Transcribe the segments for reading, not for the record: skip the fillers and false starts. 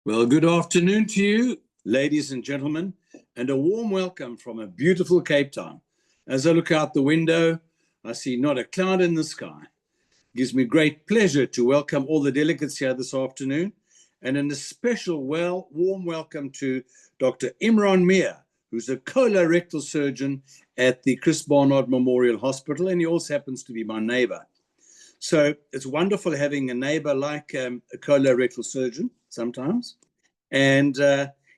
Well, good afternoon to you, ladies and gentlemen, and a warm welcome from a beautiful Cape Town. As I look out the window, I see not a cloud in the sky. It gives me great pleasure to welcome all the delegates here this afternoon, and a special warm welcome to Dr. Imraan Mia, who's a colorectal surgeon at the Chris Barnard Memorial Hospital, and he also happens to be my neighbor. So it's wonderful having a neighbor like a colorectal surgeon sometimes. And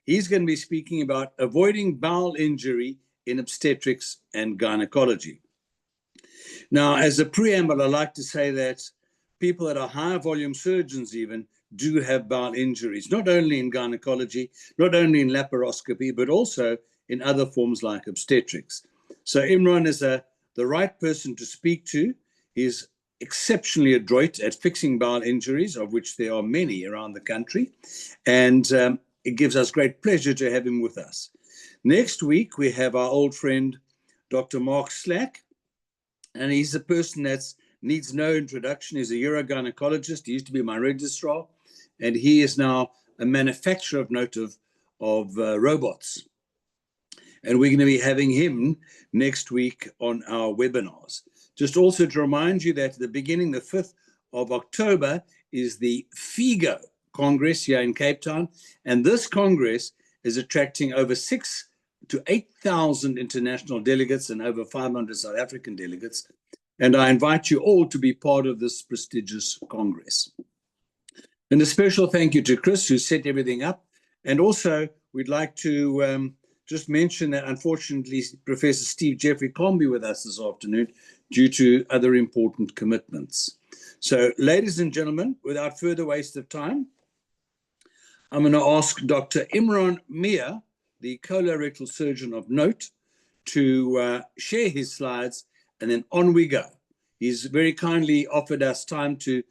he's going to be speaking about avoiding bowel injury in obstetrics and gynecology. Now, as a preamble, I like to say that people that are high volume surgeons even do have bowel injuries, not only in gynecology, not only in laparoscopy, but also in other forms like obstetrics. So Imraan is the right person to speak to. He's exceptionally adroit at fixing bowel injuries, of which there are many around the country. And it gives us great pleasure to have him with us. Next week, we have our old friend, Dr. Mark Slack. And he's a person that needs no introduction. He's a urogynecologist. He used to be my registrar. And he is now a manufacturer of note of robots. And we're going to be having him next week on our webinars. Just also to remind you that at the beginning, the 5th of October, is the FIGO Congress here in Cape Town. And this Congress is attracting over 6,000 to 8,000 international delegates and over 500 South African delegates. And I invite you all to be part of this prestigious Congress. And a special thank you to Chris, who set everything up. And also, we'd like to just mention that, unfortunately, Professor Steve Jeffrey can't be with us this afternoon due to other important commitments. So, ladies and gentlemen, without further waste of time, I'm going to ask Dr. Imraan Mia, the colorectal surgeon of note, to share his slides, and then on we go. He's very kindly offered us time to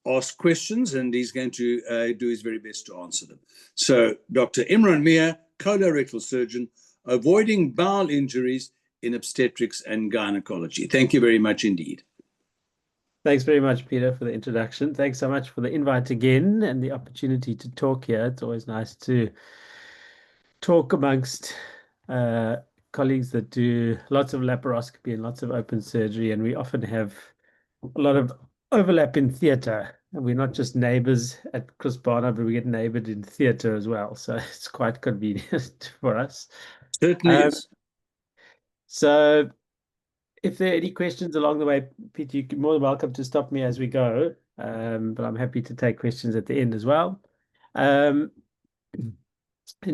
ask questions, and he's going to do his very best to answer them. So, Dr. Imraan Mia, colorectal surgeon, avoiding bowel injuries in obstetrics and gynecology. Thank you very much indeed. Thanks very much, Peter, for the introduction. Thanks so much for the invite again and the opportunity to talk here. It's always nice to talk amongst colleagues that do lots of laparoscopy and lots of open surgery, and we often have a lot of overlap in theatre. And we're not just neighbours at Chris Barnard, but we get neighboured in theatre as well. So it's quite convenient for us. Certainly is. So if there are any questions along the way, Peter, you're more than welcome to stop me as we go. But I'm happy to take questions at the end as well. In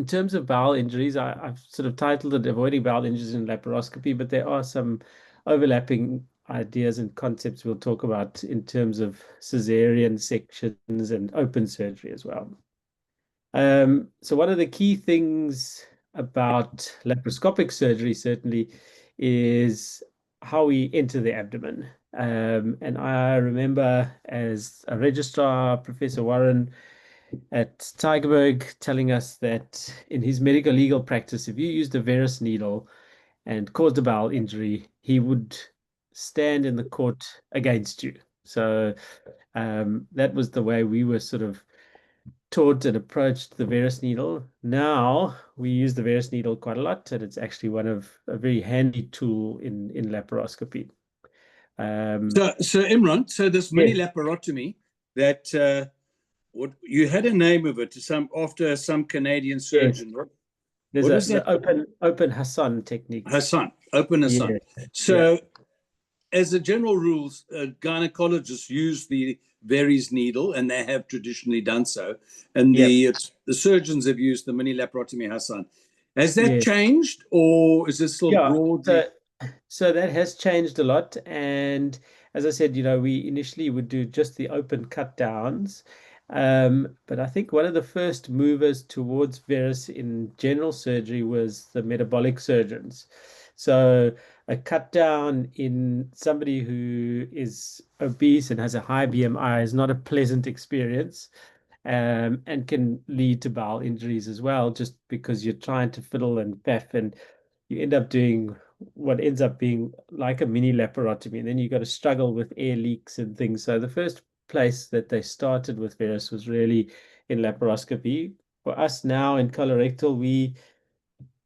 terms of bowel injuries, I've sort of titled it Avoiding Bowel Injuries in Laparoscopy, but there are some overlapping ideas and concepts we'll talk about in terms of cesarean sections and open surgery as well. So one of the key things about laparoscopic surgery certainly is how we enter the abdomen. And I remember as a registrar, Professor Warren at Tygerberg telling us that in his medical legal practice, if you used a Verus needle and caused a bowel injury, he would stand in the court against you. So that was the way we were sort of taught and approached the Verus needle. Now we use the Verus needle quite a lot, and it's actually a very handy tool in laparoscopy. So Imraan, so this mini laparotomy that what you had a name of it after some Canadian surgeon. Yes. There's an open Hassan technique. Open Hassan. Yeah. So as a general rule, gynecologists use the Verus needle, and they have traditionally done so. And the surgeons have used the mini laparotomy Hassan. Has that changed, or is it still broadly? So that has changed a lot. And as I said, we initially would do just the open cut downs. But I think one of the first movers towards Verus in general surgery was the metabolic surgeons. So a cut down in somebody who is obese and has a high BMI is not a pleasant experience, and can lead to bowel injuries as well, just because you're trying to fiddle and faff, and you end up doing what ends up being like a mini laparotomy, and then you got to struggle with air leaks and things. So the first place that they started with Verus was really in laparoscopy. For us now in colorectal, we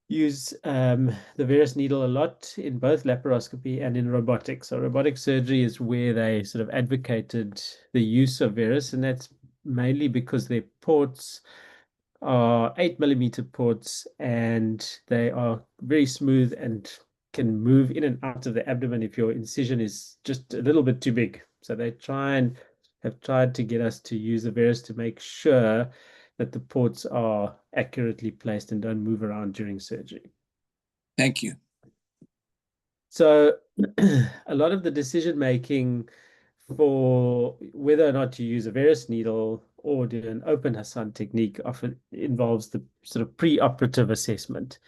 use the Veris needle a lot in both laparoscopy and in robotics. So robotic surgery is where they sort of advocated the use of Veris, and that's mainly because their ports are 8 millimeter ports and they are very smooth and can move in and out of the abdomen if your incision is just a little bit too big. So they have tried to get us to use the Veris to make sure that the ports are accurately placed and don't move around during surgery. Thank you. So a lot of the decision making for whether or not to use a Veris needle or do an open Hassan technique often involves the sort of pre-operative assessment.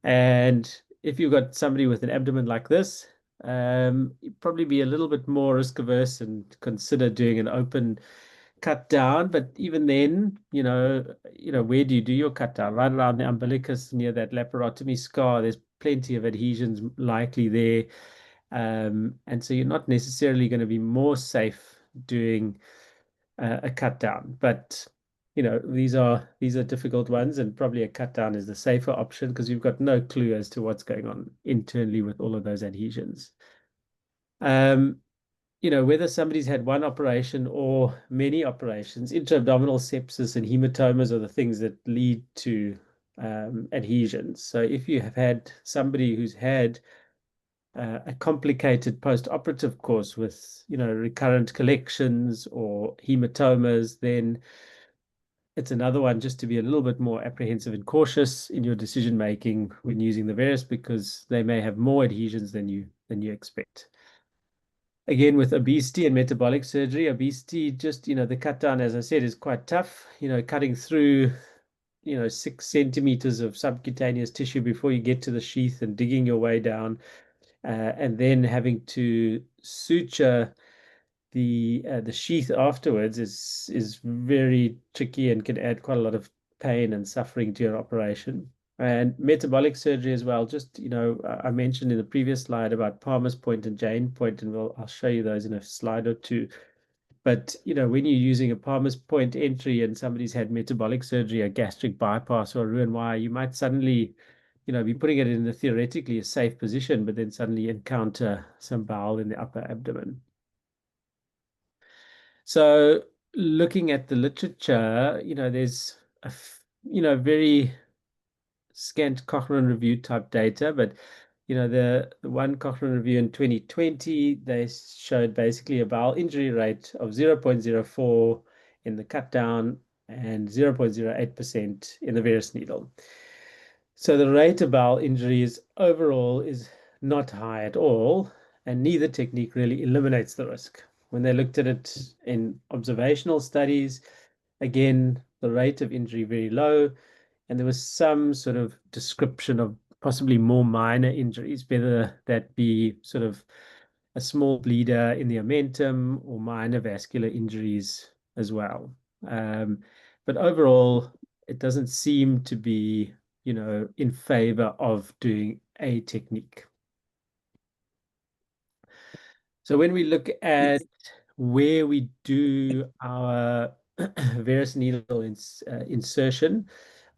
And if you've got somebody with an abdomen like this, you'd probably be a little bit more risk averse and consider doing an open cut down. But even then, where do you do your cut down? Right around the umbilicus near that laparotomy scar, there's plenty of adhesions likely there. And so you're not necessarily going to be more safe doing a cut down. But these are difficult ones, and probably a cut down is the safer option because you've got no clue as to what's going on internally with all of those adhesions. Whether somebody's had one operation or many operations, intra-abdominal sepsis and hematomas are the things that lead to adhesions. So if you have had somebody who's had a complicated post-operative course with, recurrent collections or hematomas, then it's another one just to be a little bit more apprehensive and cautious in your decision making when using the Veris, because they may have more adhesions than you expect. Again, with obesity and metabolic surgery, obesity, just, the cut down, as I said, is quite tough. Cutting through, 6 centimeters of subcutaneous tissue before you get to the sheath and digging your way down, and then having to suture the sheath afterwards is very tricky and can add quite a lot of pain and suffering to your operation. And metabolic surgery as well. Just, I mentioned in the previous slide about Palmer's point and Jane point, and I'll show you those in a slide or two. But, when you're using a Palmer's point entry and somebody's had metabolic surgery, a gastric bypass or a Roux-en-Y, you might suddenly, be putting it in a theoretically a safe position, but then suddenly encounter some bowel in the upper abdomen. So looking at the literature, there's very scant Cochrane review type data, but the one Cochrane review in 2020, they showed basically a bowel injury rate of 0.04 in the cut down and 0.08% in the Veris needle. So the rate of bowel injuries overall is not high at all, and neither technique really eliminates the risk. When they looked at it in observational studies, again, the rate of injury very low, and there was some sort of description of possibly more minor injuries, whether that be sort of a small bleeder in the omentum or minor vascular injuries as well. But overall, it doesn't seem to be, in favor of doing a technique. So when we look at where we do our Veris needle insertion,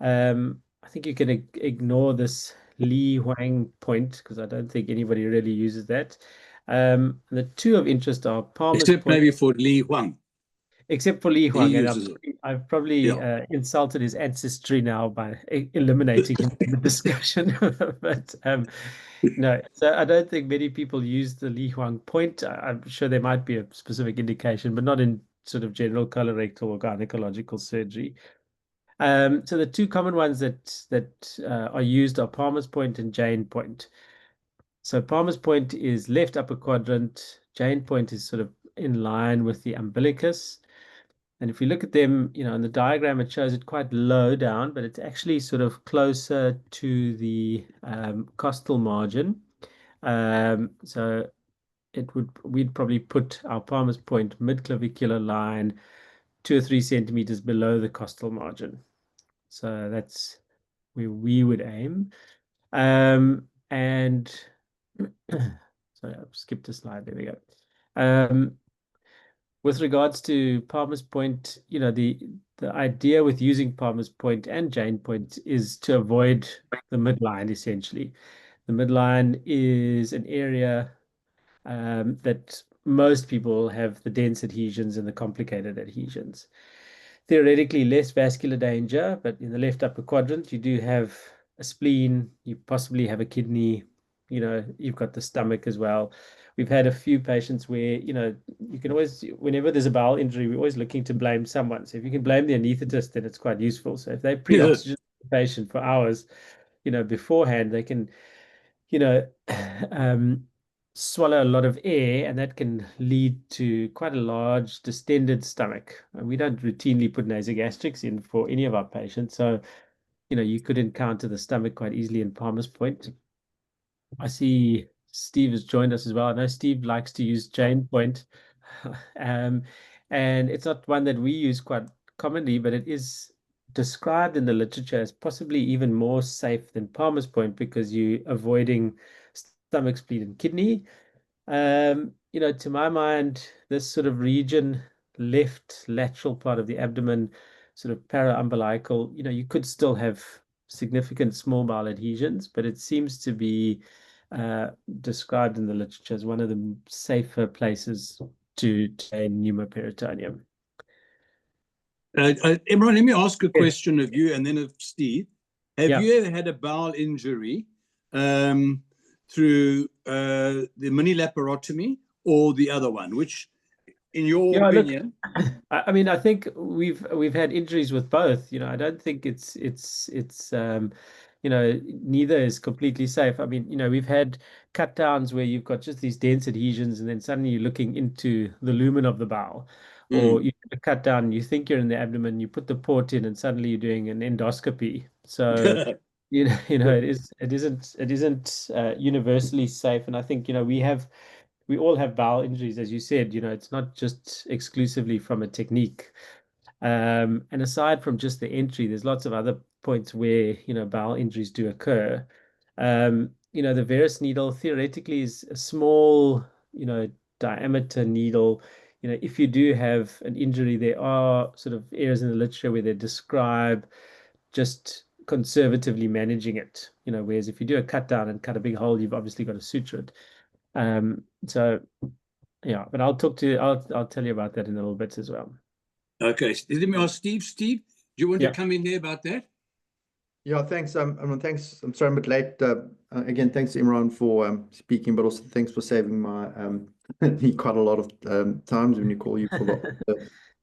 I think you can ignore this Li Huang point because I don't think anybody really uses that. The two of interest are Palmer's Except point, maybe for Li Huang. except for Li He Huang, and uses it. I've probably Yeah. insulted his ancestry now by eliminating him from the discussion. But no, so I don't think many people use the Li Huang point. I'm sure there might be a specific indication, but not in sort of general colorectal or gynecological surgery. So the two common ones that are used are Palmer's point and Jane point. So Palmer's point is left upper quadrant. Jane point is sort of in line with the umbilicus. And if you look at them, in the diagram, it shows it quite low down, but it's actually sort of closer to the costal margin. So we'd probably put our Palmer's point mid-clavicular line 2 or 3 centimeters below the costal margin. So that's where we would aim. And sorry, I've skipped a slide. There we go. with regards to Palmer's Point, the idea with using Palmer's Point and Jane Point is to avoid the midline, essentially. The midline is an area that most people have the dense adhesions and the complicated adhesions. Theoretically, less vascular danger, but in the left upper quadrant, you do have a spleen, you possibly have a kidney, you've got the stomach as well. We've had a few patients where, you can always, whenever there's a bowel injury, we're always looking to blame someone. So if you can blame the anesthetist, then it's quite useful. So if they Yeah. pre-oxygenate the patient for hours, beforehand, they can you know, swallow a lot of air, and that can lead to quite a large distended stomach. And we don't routinely put nasogastrics in for any of our patients. So, you could encounter the stomach quite easily in Palmer's Point. I see Steve has joined us as well. I know Steve likes to use Jane Point. Um, and it's not one that we use quite commonly, but it is described in the literature as possibly even more safe than Palmer's Point because you're avoiding stomach, spleen, and kidney. To my mind, this sort of region, left lateral part of the abdomen, sort of para-umbilical, you could still have significant small bowel adhesions, but it seems to be uh, described in the literature as one of the safer places to gain pneumoperitoneum. Imran, let me ask a Yes. question of you and then of Steve. Have Yeah. you ever had a bowel injury through the mini laparotomy or the other one? Which, in your Yeah, look, opinion? I mean, I think we've had injuries with both. I don't think it's neither is completely safe. I mean, we've had cut downs where you've got just these dense adhesions, and then suddenly you're looking into the lumen of the bowel, or Mm. you cut down, you think you're in the abdomen, you put the port in, and suddenly you're doing an endoscopy. So, it isn't universally safe, and I think we all have bowel injuries, as you said. It's not just exclusively from a technique. And aside from just the entry, there's lots of other points where, bowel injuries do occur. The Verus needle theoretically is a small, diameter needle. If you do have an injury, there are sort of areas in the literature where they describe just conservatively managing it. Whereas if you do a cut down and cut a big hole, you've obviously got to suture it. So yeah, but I'll tell you about that in a little bit as well. Okay, let me ask Steve. Steve, do you want to Yeah. come in there about that? Yeah, thanks. Thanks. I'm sorry I'm a bit late. Again, thanks Imran for speaking, but also thanks for saving my me quite a lot of times when you call you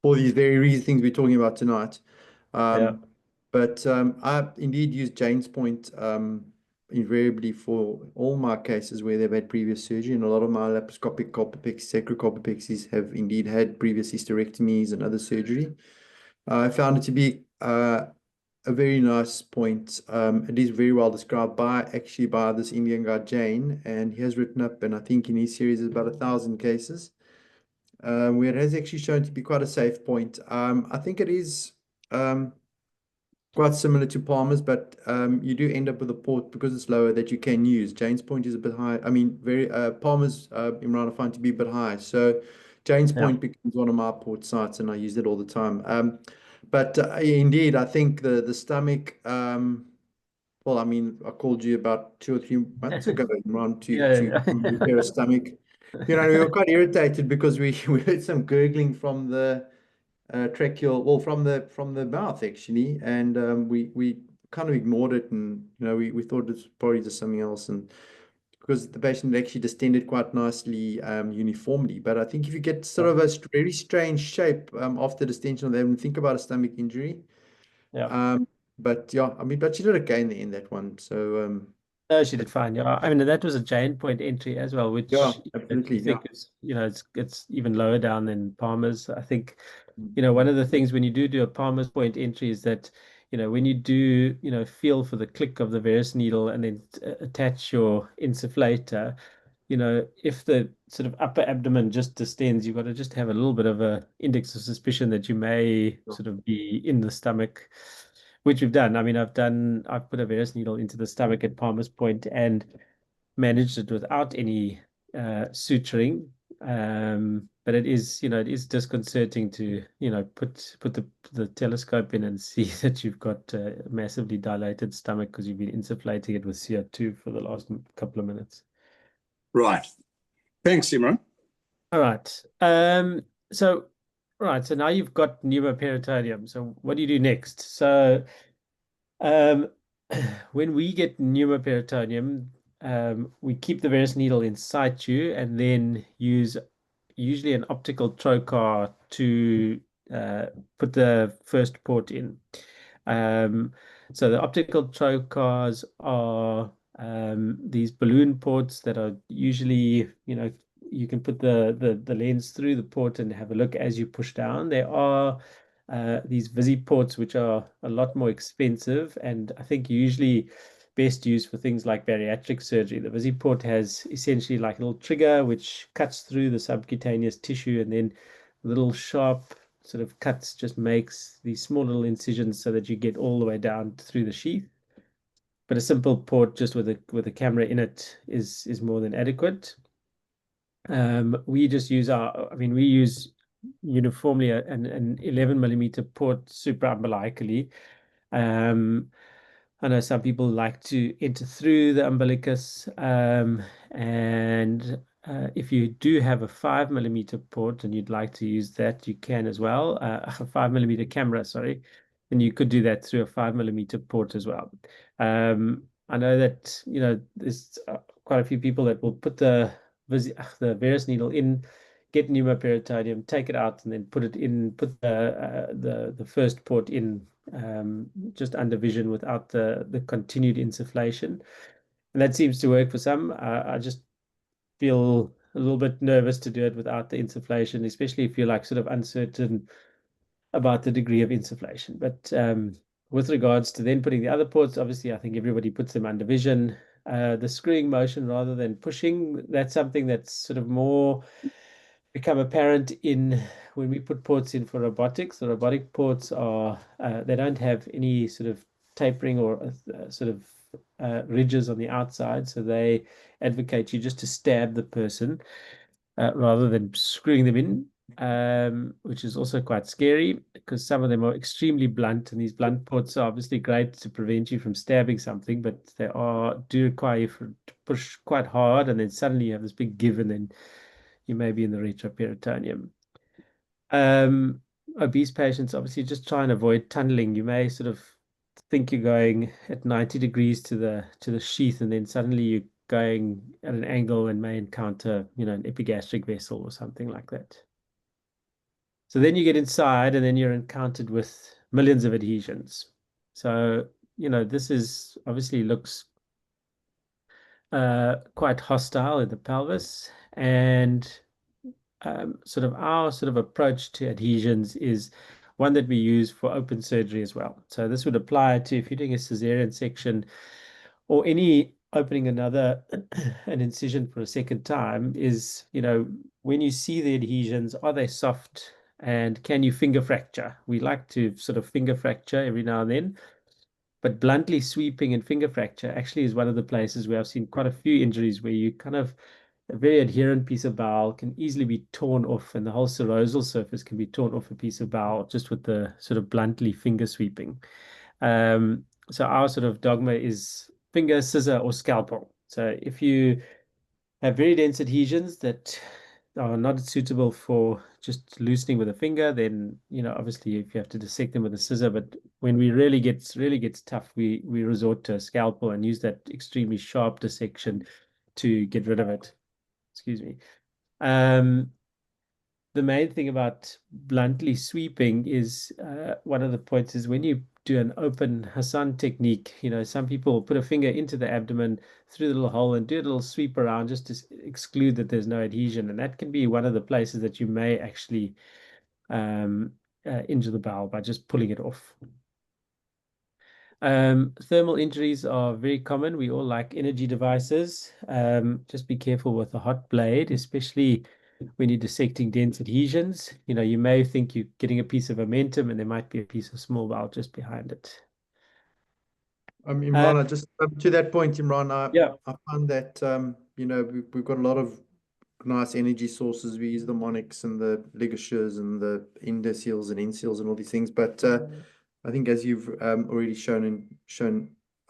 for these very reasons things we're talking about tonight. Yeah. But I indeed use Jane's Point invariably for all my cases where they've had previous surgery, and a lot of my laparoscopic colpopexies, sacrocolpopexies have indeed had previous hysterectomies and other surgery. I found it to be a very nice point. It is very well described by this Indian guy Jane, and he has written up, and I think in his series is about 1,000 cases, where it has actually shown to be quite a safe point. I think it is quite similar to Palmer's, but you do end up with a port because it's lower that you can use. Jane's Point is a bit high. I mean, very Palmer's Imran I find to be a bit high. So Jane's Yeah. Point becomes one of my port sites, and I use it all the time. But indeed, I think the stomach. Well, I mean, I called you about 2 or 3 months ago, Imran, to Yeah. repair a stomach. We were quite irritated because we heard some gurgling from the tracheal, well, from the mouth actually, and we kind of ignored it, and we thought it's probably just something else, and because the patient actually distended quite nicely uniformly. But I think if you get sort of a very strange shape after distension of the abdomen, think about a stomach injury. Yeah. But yeah, I mean, but she did okay in that one. So No, she did fine. Yeah. I mean, that was a Jane Point entry as well, yeah, which I absolutely, yeah. think is, it's even lower down than Palmer's. I think, one of the things when you do a Palmer's Point entry is that, when you do, feel for the click of the Verus needle and then attach your insufflator, if the sort of upper abdomen just distends, you've got to just have a little bit of a index of suspicion that you may sort of be in the stomach, which we've done. I mean, I've put a Verus needle into the stomach at Palmer's Point and managed it without any suturing. but it is, it is disconcerting to, put the telescope in and see that you've got a massively dilated stomach because you've been insufflating it with CO2 for the last couple of minutes. Right. Thanks, Imraan. All right. So now you've got pneumoperitoneum. So what do you do next? So um, when we get pneumoperitoneum, we keep the Verus needle in situ and then use usually an optical trocar to put the first port in. So the optical trocars are these balloon ports that are usually, you can put the lens through the port and have a look as you push down. There are these Visi ports, which are a lot more expensive, and I think usually best used for things like bariatric surgery. The Visi port has essentially like a little trigger which cuts through the subcutaneous tissue, and then little sharp sort of cuts just makes these small little incisions so that you get all the way down through the sheath. But a simple port just with a camera in it is more than adequate. We just use we use uniformly an 11 millimeter port supraumbilically. I know some people like to enter through the umbilicus, and if you do have a 5 millimeter port and you'd like to use that, you can as well. A 5 millimeter camera, sorry, and you could do that through a 5 millimeter port as well. I know that there's quite a few people that will put the Verus needle in, get pneumoperitoneum, take it out, and then put it in, put the first port in just under vision without the continued insufflation. And that seems to work for some. I just feel a little bit nervous to do it without the insufflation, especially if you're like sort of uncertain about the degree of insufflation. But with regards to then putting the other ports, obviously, I think everybody puts them under vision. The screwing motion rather than pushing, that's something that's sort of more become apparent in when we put ports in for robotics. The robotic ports are, they don't have any sort of tapering or sort of ridges on the outside. So they advocate you just to stab the person rather than screwing them in, which is also quite scary because some of them are extremely blunt, and these blunt ports are obviously great to prevent you from stabbing something, but they do require you to push quite hard, and then suddenly you have this big give, and then you may be in the retroperitoneum. Obese patients, obviously, just try and avoid tunneling. You may sort of think you're going at 90 degrees to the sheath, and then suddenly you're going at an angle and may encounter, an epigastric vessel or something like that. So then you get inside, and then you're encountered with millions of adhesions. So, this is obviously looks quite hostile in the pelvis, and our approach to adhesions is one that we use for open surgery as well. So this would apply to if you're doing a cesarean section or any opening an incision for a second time is, when you see the adhesions, are they soft and can you finger fracture? We like to sort of finger fracture every now and then, but bluntly sweeping and finger fracture actually is one of the places where I've seen quite a few injuries where you kind of a very adherent piece of bowel can easily be torn off, and the whole serosal surface can be torn off a piece of bowel just with the sort of bluntly finger sweeping. So our sort of dogma is finger, scissor, or scalpel. So if you have very dense adhesions that are not suitable for just loosening with a finger, then obviously if you have to dissect them with a scissor. But when we really gets tough, we resort to a scalpel and use that extremely sharp dissection to get rid of it. Excuse me. The main thing about bluntly sweeping is one of the points is when you do an open Hassan technique, some people put a finger into the abdomen through the little hole and do a little sweep around just to exclude that there's no adhesion. And that can be one of the places that you may actually injure the bowel by just pulling it off. Thermal injuries are very common. We all like energy devices. Just be careful with a hot blade, especially when you're dissecting dense adhesions. You may think you're getting a piece of momentum and there might be a piece of small bowel just behind it. Imraan, just to that point, Imraan, Yeah. I found that we've got a lot of nice energy sources. We use the monics and the ligatures and the endoseals and end-seals and all these things. But I think as you've already shown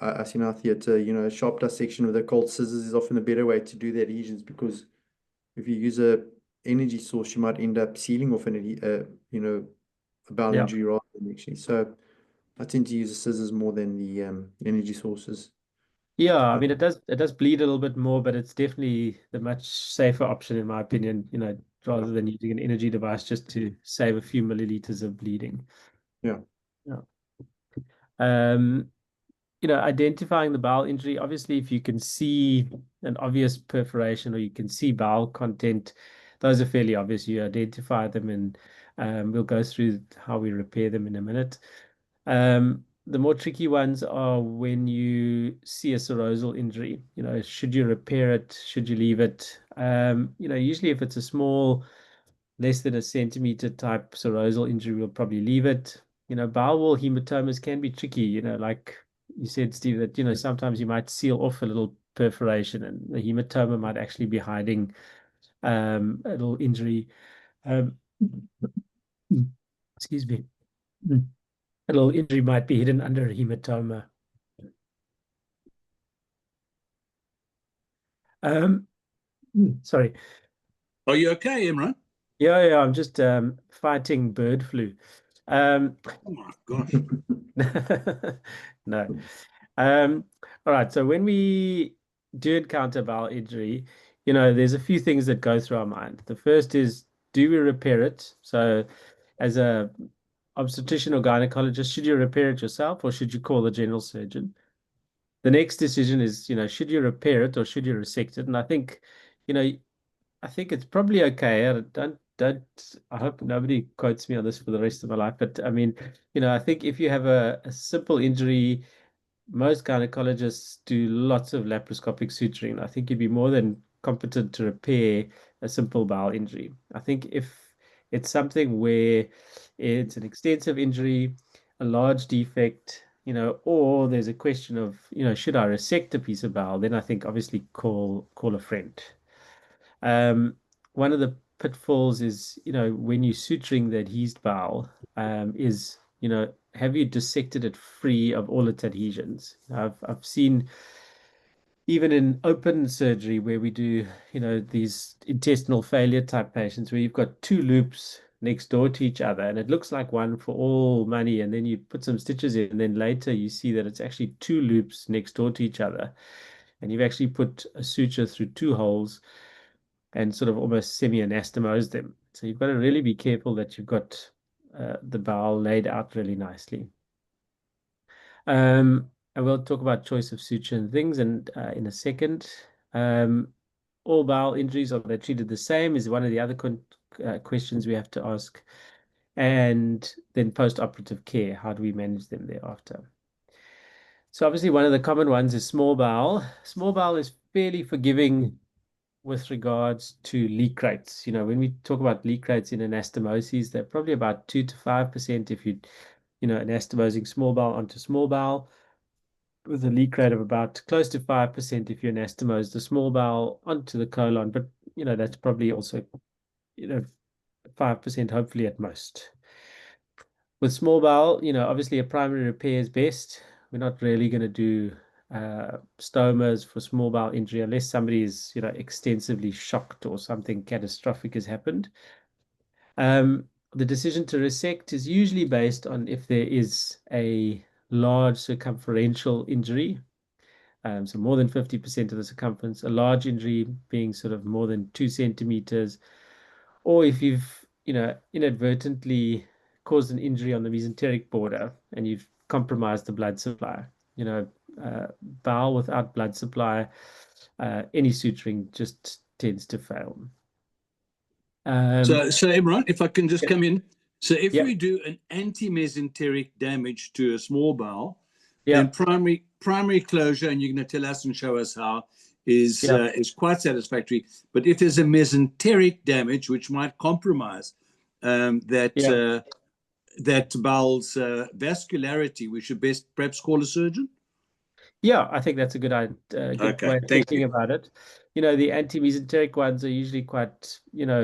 us in our theatre, a sharp dissection with a cold scissors is often a better way to do the adhesions, because if you use a energy source, you might end up sealing off a bowel injury rather than actually. So I tend to use the scissors more than the energy sources. Yeah, I mean, it does bleed a little bit more, but it's definitely the much safer option in my opinion, rather than using an energy device just to save a few milliliters of bleeding. Yeah. Yeah. Identifying the bowel injury, obviously, if you can see an obvious perforation or you can see bowel content, those are fairly obvious. You identify them, and we'll go through how we repair them in a minute. The more tricky ones are when you see a serosal injury. Should you repair it? Should you leave it? Usually if it's a small, less than a centimeter type serosal injury, we'll probably leave it. Bowel wall hematomas can be tricky, like you said, Steve, that, sometimes you might seal off a little perforation and the hematoma might actually be hiding a little injury. Excuse me. A little injury might be hidden under a hematoma. Sorry. Are you okay, Imraan? Yeah, I'm just fighting bird flu. Oh my gosh. No. All right. So when we do encounter bowel injury, there's a few things that go through our mind. The first is, do we repair it? So as a obstetrician or gynecologist, should you repair it yourself or should you call the general surgeon? The next decision is, should you repair it or should you resect it? And I think it's probably okay. I hope nobody quotes me on this for the rest of my life. But I mean, I think if you have a simple injury, most gynecologists do lots of laparoscopic suturing. I think you'd be more than competent to repair a simple bowel injury. I think if it's something where it's an extensive injury, a large defect, or there's a question of, should I resect a piece of bowel, then I think obviously call a friend. One of the pitfalls is, when you're suturing the adhesed bowel, is, have you dissected it free of all its adhesions? I've seen even in open surgery where we do, these intestinal failure type patients where you've got two loops next door to each other and it looks like one for all money, and then you put some stitches in and then later you see that it's actually two loops next door to each other and you've actually put a suture through two holes and sort of almost semi-anastomose them. So you've got to really be careful that you've got the bowel laid out really nicely. And we'll talk about choice of suture and things and in a second. All bowel injuries, are they treated the same, is one of the other questions we have to ask. And then post-operative care, how do we manage them thereafter? So obviously one of the common ones is small bowel. Small bowel is fairly forgiving with regards to leak rates. When we talk about leak rates in anastomoses, they're probably about 2 to 5% if anastomosing small bowel onto small bowel, with a leak rate of about close to 5% if you anastomose the small bowel onto the colon. But, that's probably also, 5% hopefully at most. With small bowel, obviously a primary repair is best. We're not really going to do stomas for small bowel injury unless somebody is, extensively shocked or something catastrophic has happened. The decision to resect is usually based on if there is a large circumferential injury, so more than 50% of the circumference, a large injury being sort of more than 2 centimeters, or if you've, inadvertently caused an injury on the mesenteric border and you've compromised the blood supply. Bowel without blood supply, any suturing just tends to fail. So Imraan, if I can just come in. So if Yeah. we do an anti-mesenteric damage to a small bowel, Yeah. then primary closure, and you're going to tell us and show us how, is quite satisfactory. But if there's a mesenteric damage, which might compromise that bowel's vascularity, we should perhaps call a surgeon. Yeah, I think that's a good way of thinking about it. the anti-mesenteric ones are usually quite,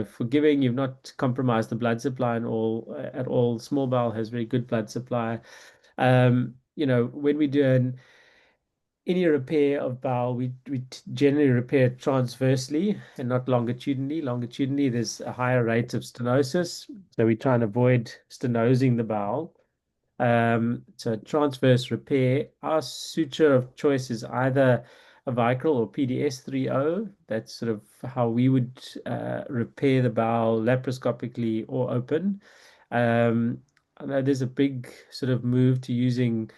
forgiving. You've not compromised the blood supply and all at all. Small bowel has very good blood supply. When we do any repair of bowel, we generally repair transversely and not longitudinally. Longitudinally, there's a higher rate of stenosis, so we try and avoid stenosing the bowel. So transverse repair, our suture of choice is either a Vicryl or PDS 3.0. That's sort of how we would repair the bowel laparoscopically or open. I know there's a big sort of move to using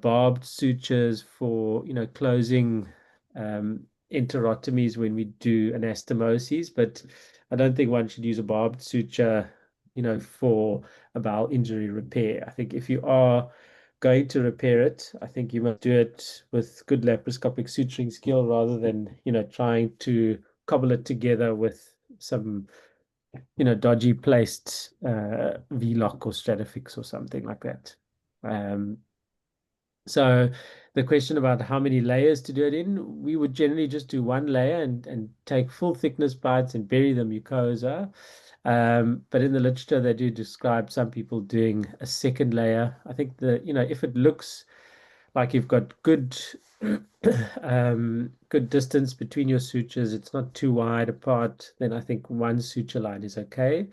barbed sutures for closing enterotomies when we do anastomoses, but I don't think one should use a barbed suture for a bowel injury repair. I think if you are going to repair it, I think you must do it with good laparoscopic suturing skill rather than trying to cobble it together with some dodgy placed V-lock or Stratafix or something like that. So the question about how many layers to do it in, we would generally just do one layer and take full thickness bites and bury the mucosa. But in the literature, they do describe some people doing a second layer. I think if it looks like you've got good good distance between your sutures, it's not too wide apart, then I think one suture line is okay.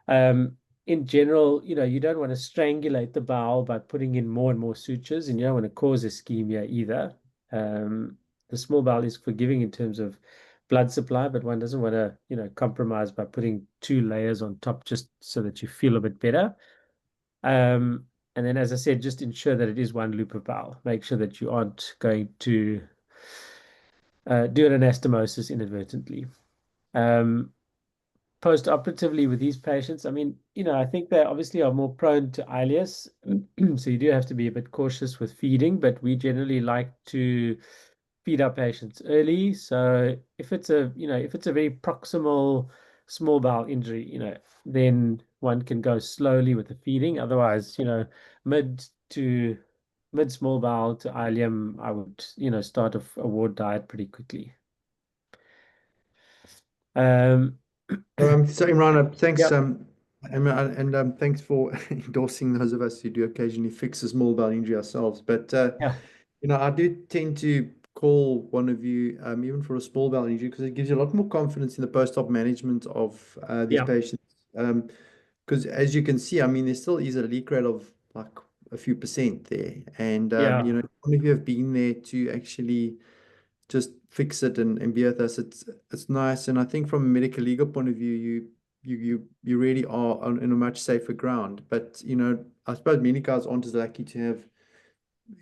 In general, you don't want to strangulate the bowel by putting in more and more sutures, and you don't want to cause ischemia either. The small bowel is forgiving in terms of blood supply, but one doesn't want to, compromise by putting 2 layers on top just so that you feel a bit better. And then, as I said, just ensure that it is one loop of bowel. Make sure that you aren't going to do an anastomosis inadvertently. Post-operatively with these patients, I mean, I think they obviously are more prone to ileus, so you do have to be a bit cautious with feeding, but we generally like to feed our patients early. So if it's a very proximal small bowel injury, then one can go slowly with the feeding. Otherwise, mid small bowel to ileum, I would, start a ward diet pretty quickly. So Imraan, thanks, Yeah. and thanks for endorsing those of us who do occasionally fix a small bowel injury ourselves. But Yeah. I do tend to call one of you, even for a small bowel injury, because it gives you a lot more confidence in the post-op management of these Yeah. patients. Because as you can see, I mean, there still is a leak rate of like a few percent there, and Yeah. one of you have been there to actually just fix it and be with us. It's nice, and I think from a medical legal point of view, you really are on a much safer ground. But I suppose many guys aren't as lucky to have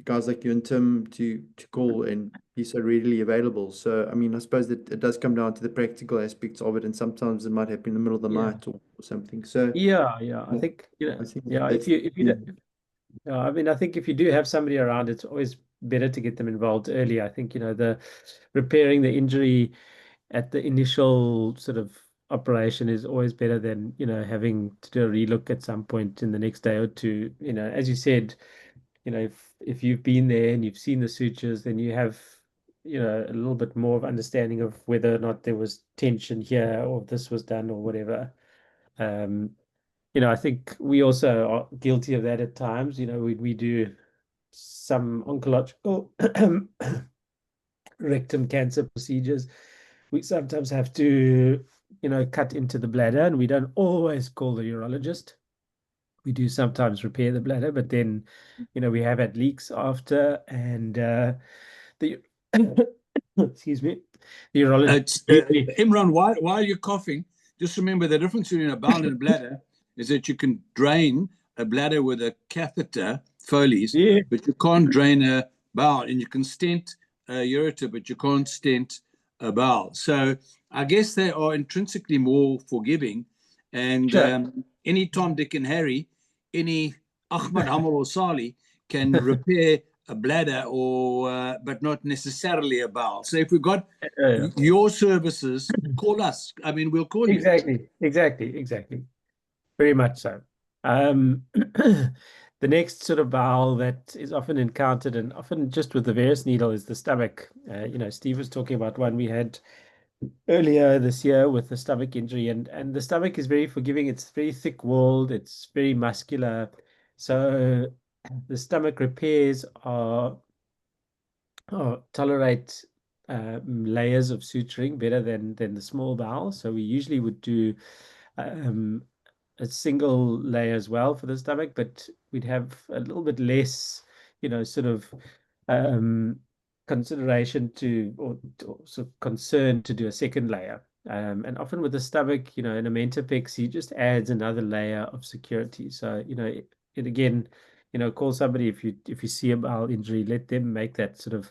guys like you and Tim to call and be so readily available. So I mean, I suppose that it does come down to the practical aspects of it, and sometimes it might happen in the middle of the Yeah. night or something. So Yeah. I think I think yeah. that's If you I mean, I think if you do have somebody around, it's always better to get them involved early. I think the repairing the injury at the initial sort of operation is always better than having to do a relook at some point in the next day or two. As you said, if you've been there and you've seen the sutures, then you have a little bit more of understanding of whether or not there was tension here or this was done or whatever. I think we also are guilty of that at times. We do some oncological rectum cancer procedures. We sometimes have to, cut into the bladder, and we don't always call the urologist. We do sometimes repair the bladder, but then, we have had leaks after, and the excuse me, the urologist. Imran, while you're coughing, just remember the difference between a bowel and a bladder is that you can drain a bladder with a catheter, Foley's, Yeah. but you can't drain a bowel, and you can stent a ureter, but you can't stent a bowel. So I guess they are intrinsically more forgiving, and Sure. any Tom, Dick, and Harry, any Ahmad, Hamal, or Sali can repair a bladder or but not necessarily a bowel. So if we've got your services, call us. I mean, we'll call you. Exactly. Very much so. The next sort of bowel that is often encountered, and often just with the varus needle, is the stomach. Steve was talking about one we had earlier this year with the stomach injury, and the stomach is very forgiving. It's very thick-walled. It's very muscular. So the stomach repairs tolerate layers of suturing better than the small bowel. So we usually would do a single layer as well for the stomach, but we'd have a little bit less, sort of consideration or sort of concern to do a second layer. And often with the stomach, in a Mentopex, he just adds another layer of security. So, it again, call somebody if you see a bowel injury, let them make that sort of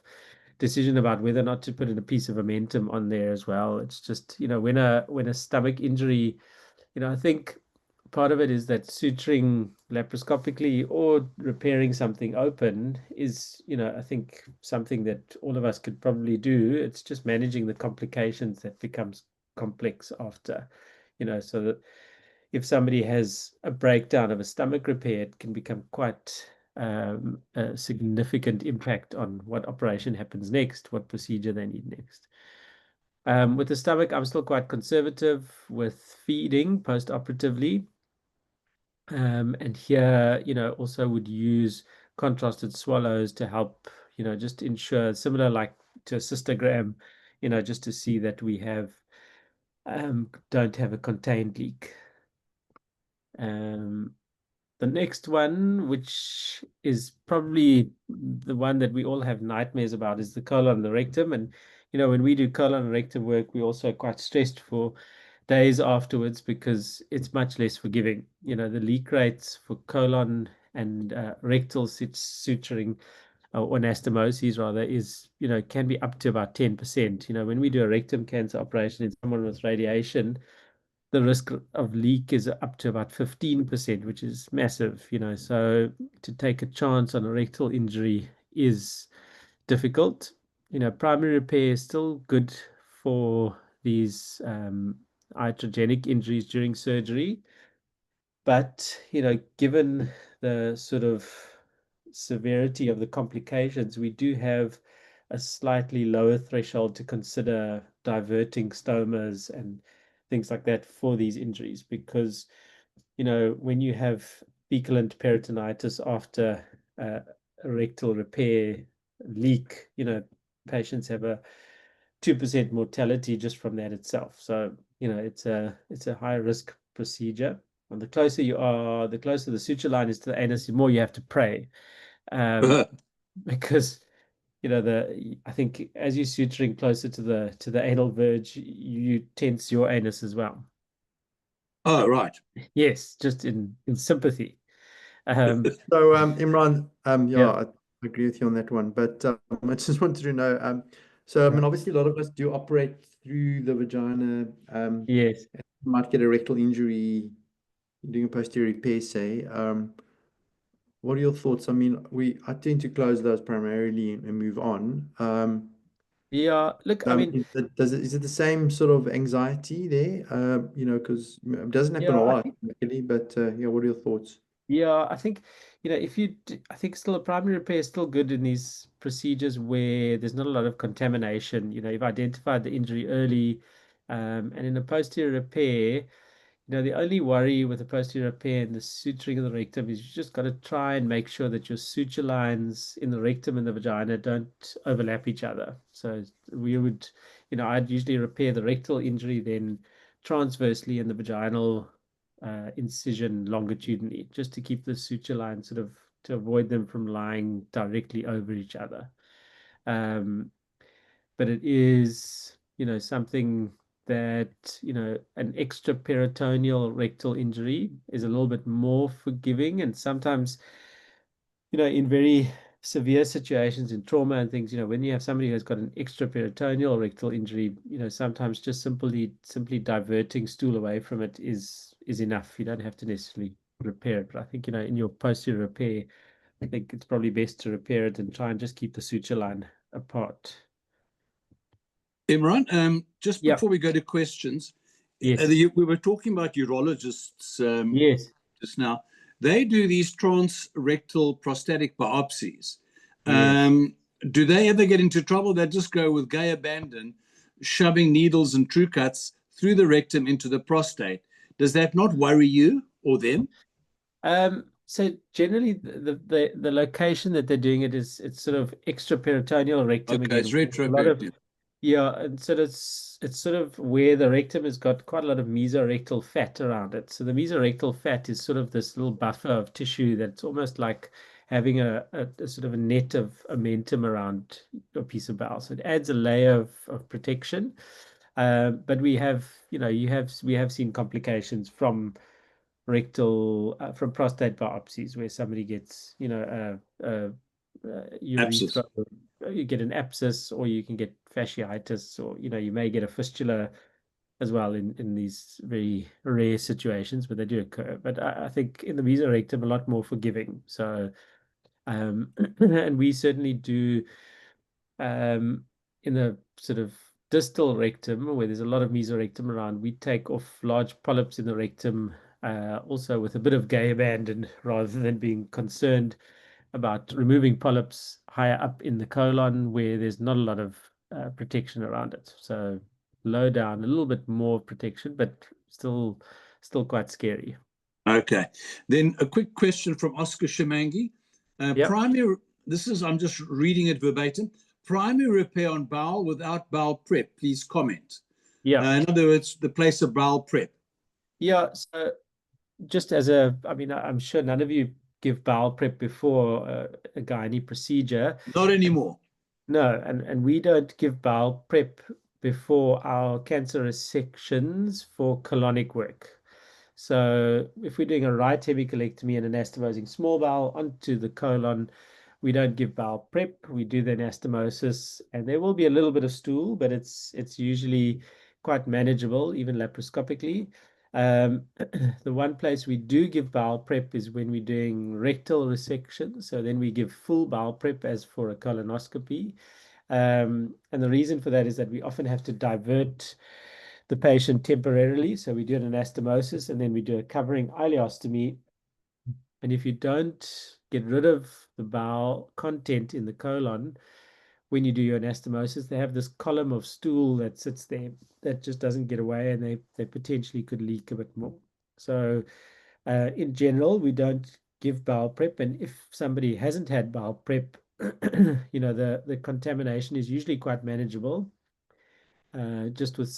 decision about whether or not to put in a piece of Amentum on there as well. It's just, when a stomach injury, I think part of it is that suturing laparoscopically or repairing something open is, I think something that all of us could probably do. It's just managing the complications that becomes complex after, so that if somebody has a breakdown of a stomach repair, it can become quite a significant impact on what operation happens next, what procedure they need next. With the stomach, I'm still quite conservative with feeding post-operatively. And here, also would use contrasted swallows to help, just ensure, similar like to a cystogram, just to see that we don't have a contained leak. The next one, which is probably the one that we all have nightmares about, is the colon and the rectum. And, when we do colon and rectum work, we're also quite stressed for days afterwards because it's much less forgiving. The leak rates for colon and rectal suturing or anastomoses rather is, can be up to about 10%. When we do a rectum cancer operation in someone with radiation, the risk of leak is up to about 15%, which is massive, so to take a chance on a rectal injury is difficult. Primary repair is still good for these iatrogenic injuries during surgery, but given the sort of severity of the complications, we do have a slightly lower threshold to consider diverting stomas and things like that for these injuries, because when you have fecalant peritonitis after a rectal repair leak, patients have a 2% mortality just from that itself. So it's a high risk procedure. And the closer you are, the closer the suture line is to the anus, the more you have to pray, because I think as you're suturing closer to the anal verge, you tense your anus as well. Oh, right. Yes, just in sympathy. So, Imran, Yeah. I agree with you on that one. But I just wanted to know, so I mean, obviously, a lot of us do operate through the vagina. Yes. You might get a rectal injury doing a posterior repair, say. What are your thoughts? I mean, I tend to close those primarily and move on. Yeah. Look, I mean, Is it the same sort of anxiety there? Because it doesn't happen a yeah, lot, really, but yeah, what are your thoughts? Yeah, I think, I think still a primary repair is still good in these procedures where there's not a lot of contamination. You've identified the injury early, and in a posterior repair, the only worry with the posterior repair and the suturing of the rectum is you just got to try and make sure that your suture lines in the rectum and the vagina don't overlap each other. So we would, I'd usually repair the rectal injury, then transversely in the vaginal incision longitudinally, just to keep the suture lines sort of to avoid them from lying directly over each other. But it is, something that, an extraperitoneal rectal injury is a little bit more forgiving. And sometimes, in very severe situations in trauma and things, when you have somebody who's got an extraperitoneal rectal injury, sometimes just simply diverting stool away from it is enough. You don't have to necessarily repair it. But I think, in your posterior repair, I think it's probably best to repair it and try and just keep the suture line apart. Imran, just Yeah. before we go to questions, Yes. we were talking about urologists Yes. just now. they do these transrectal prostatic biopsies. Yes. Do they ever get into trouble? They just go with gay abandon, shoving needles and true cuts through the rectum into the prostate. Does that not worry you or them? So generally the location that they're doing it is it's sort of extraperitoneal rectum Okay, again. it's There's a lot of retroperitoneal. yeah, and so it's sort of where the rectum has got quite a lot of mesorectal fat around it. So the mesorectal fat is sort of this little buffer of tissue that's almost like having a sort of a net of momentum around a piece of bowel. So it adds a layer of protection. But we have, we have seen complications from prostate biopsies where somebody gets, a urethra, Abscess. you get an abscess, or you can get fasciitis, or you may get a fistula as well in these very rare situations, but they do occur. But I think in the mesorectum, a lot more forgiving. So, and we certainly do in the sort of distal rectum, where there's a lot of mesorectum around, we take off large polyps in the rectum, also with a bit of gay abandon, rather than being concerned about removing polyps higher up in the colon where there's not a lot of protection around it. So low down, a little bit more protection, but still quite scary. Okay. Then a quick question from Oscar Shimangi. Yep. I'm just reading it verbatim. Primary repair on bowel without bowel prep, please comment. Yeah. In other words, the place of bowel prep. Yeah. So just I mean, I'm sure none of you give bowel prep before a gynae procedure. Not anymore. No, and we don't give bowel prep before our cancer resections for colonic work. So if we're doing a right hemicolectomy and anastomosing small bowel onto the colon, we don't give bowel prep. We do the anastomosis, and there will be a little bit of stool, but it's usually quite manageable, even laparoscopically. The one place we do give bowel prep is when we're doing rectal resection. So then we give full bowel prep as for a colonoscopy. And the reason for that is that we often have to divert the patient temporarily. So we do an anastomosis and then we do a covering ileostomy. And if you don't get rid of the bowel content in the colon, when you do your anastomosis, they have this column of stool that sits there that just doesn't get away, and they potentially could leak a bit more. So in general, we don't give bowel prep. And if somebody hasn't had bowel prep, the contamination is usually quite manageable. Just with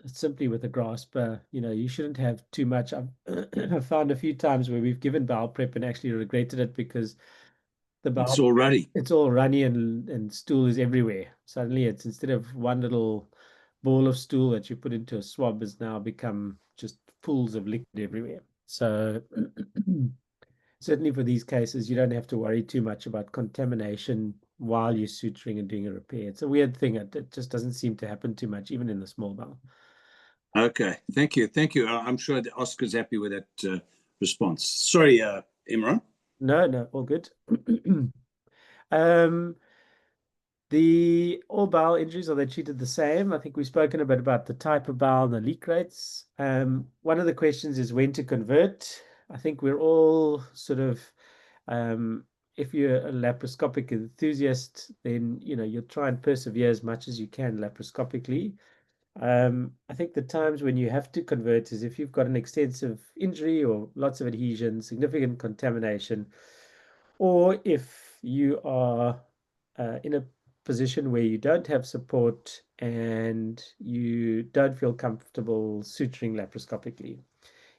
simply with a grasper, you shouldn't have too much. I've found a few times where we've given bowel prep and actually regretted it because the It's bowel, already. it's all runny and stool is everywhere. Suddenly it's, instead of one little ball of stool that you put into a swab, has now become just pools of liquid everywhere. So certainly for these cases, you don't have to worry too much about contamination while you're suturing and doing a repair. It's a weird thing. It just doesn't seem to happen too much, even in the small bowel. Okay. Thank you. Thank you. I'm sure that Oscar's happy with that response. Sorry, Imran. No, all good. Um, all bowel injuries, are they treated the same? I think we've spoken a bit about the type of bowel and the leak rates. One of the questions is when to convert. I think we're all sort of, if you're a laparoscopic enthusiast, then you'll try and persevere as much as you can laparoscopically. I think the times when you have to convert is if you've got an extensive injury or lots of adhesion, significant contamination, or if you are in a position where you don't have support and you don't feel comfortable suturing laparoscopically.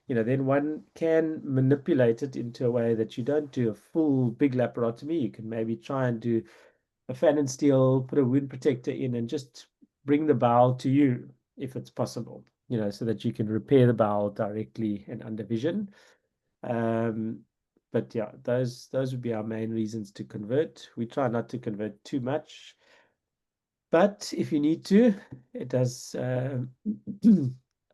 Then one can manipulate it into a way that you don't do a full big laparotomy. You can maybe try and do a fan and steel, put a wound protector in, and just bring the bowel to you if it's possible, so that you can repair the bowel directly and under vision. But yeah, those would be our main reasons to convert. We try not to convert too much, but if you need to, it does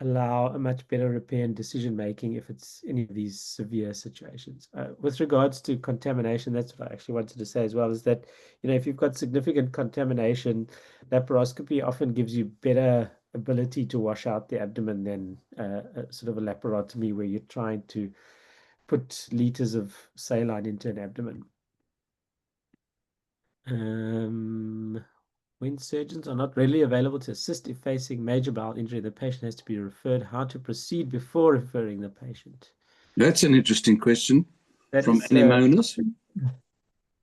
allow a much better repair and decision making if it's any of these severe situations. With regards to contamination, that's what I actually wanted to say as well, is that if you've got significant contamination, laparoscopy often gives you better ability to wash out the abdomen than sort of a laparotomy where you're trying to put liters of saline into an abdomen. When surgeons are not readily available to assist if facing major bowel injury, the patient has to be referred. How to proceed before referring the patient? That's an interesting question That from is Anonymous.